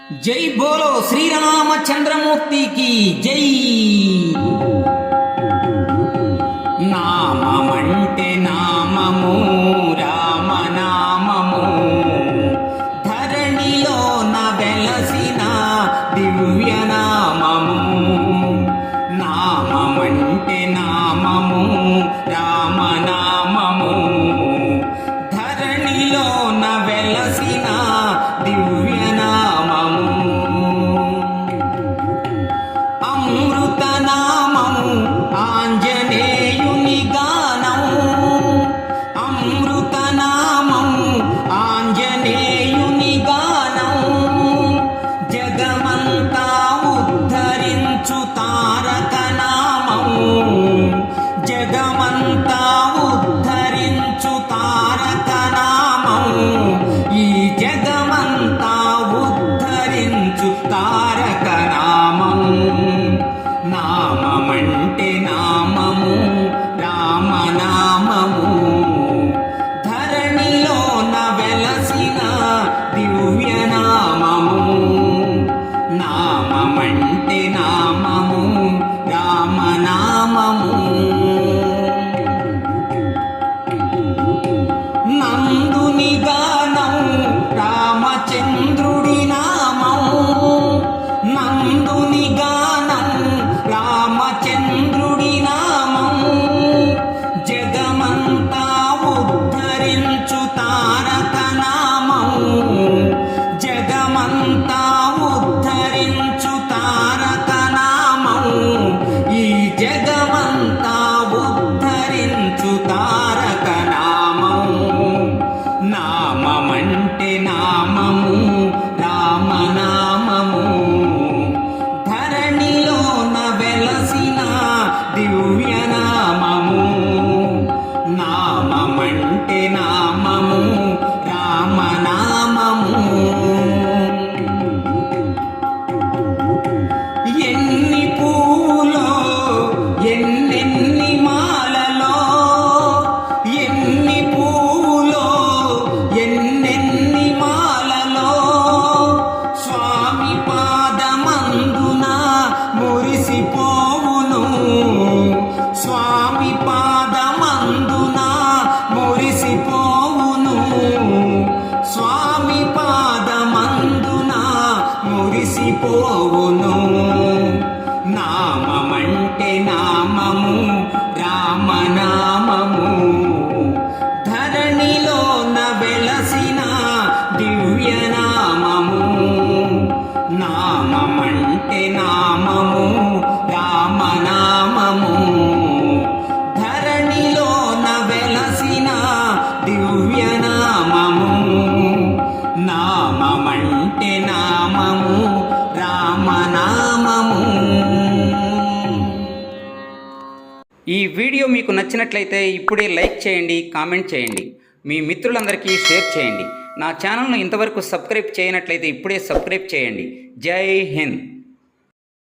జై బోలో శ్రీరామచంద్రమూర్తి की జై. నామమంటే నామము రామనామము, ధరణిలో వెలసిన దివ్యనామము. నామమంటే నామము రామనామము, ధరణిలో వెలసిన దివ్యనామము. అమృతనామము ఆంజనేయుని గానము, అమృతనామము ఆంజనేయుని గానము. జగమంతా ఉద్ధరించు తారక నామము, జగమంతా ఉద్ధరించు తారక నామము. ఈ జగమంతా ఉద్ధరించు తారక నామము. నామమంటే నామము రామనామము, ధరణిలో వెలసిన దివ్యనామము. నామమంటే నామము రామనామము. నందుని గానం రామచంద్రుడి నామము, నందుని గానం రామచంద్రుడి నామము. జగమంతా ఉద్ధరించు తారక నామము, జగమంతా ఉద్ధరించు తారక నామము. ఈ జగమంతా ఉద్ధరించు తారక నామము. నామమంటే నామము రామనామము, ధరణిలో వెలసిన దివ్యనామము. నామమంటే నామము రామనామము. ఎన్ని పూలో ఎన్నెన్ని మాలలో, ఎన్ని పూలో ఎన్నెన్ని మాలలో. స్వామి పాదమందున మురిసిపోవును, స్వామి పాదమందున మురిసిపోవును, స్వామి పాదమందున మురిసిపోవును. నామమంటే నామము రామనామము, ధరణిలో వెలసిన దివ్యనామము. నామమంటే నామము రామనామము, ధరణిలో వెలసిన దివ్యనామము. నామమంటే నామము రామనామము. ఈ వీడియో మీకు నచ్చినట్లయితే ఇప్పుడే లైక్ చేయండి, కామెంట్ చేయండి, మీ మిత్రులందరికీ షేర్ చేయండి. నా ఛానల్ను ఇంతవరకు సబ్స్క్రైబ్ చేయనట్లయితే ఇప్పుడే సబ్స్క్రైబ్ చేయండి. జై హింద్.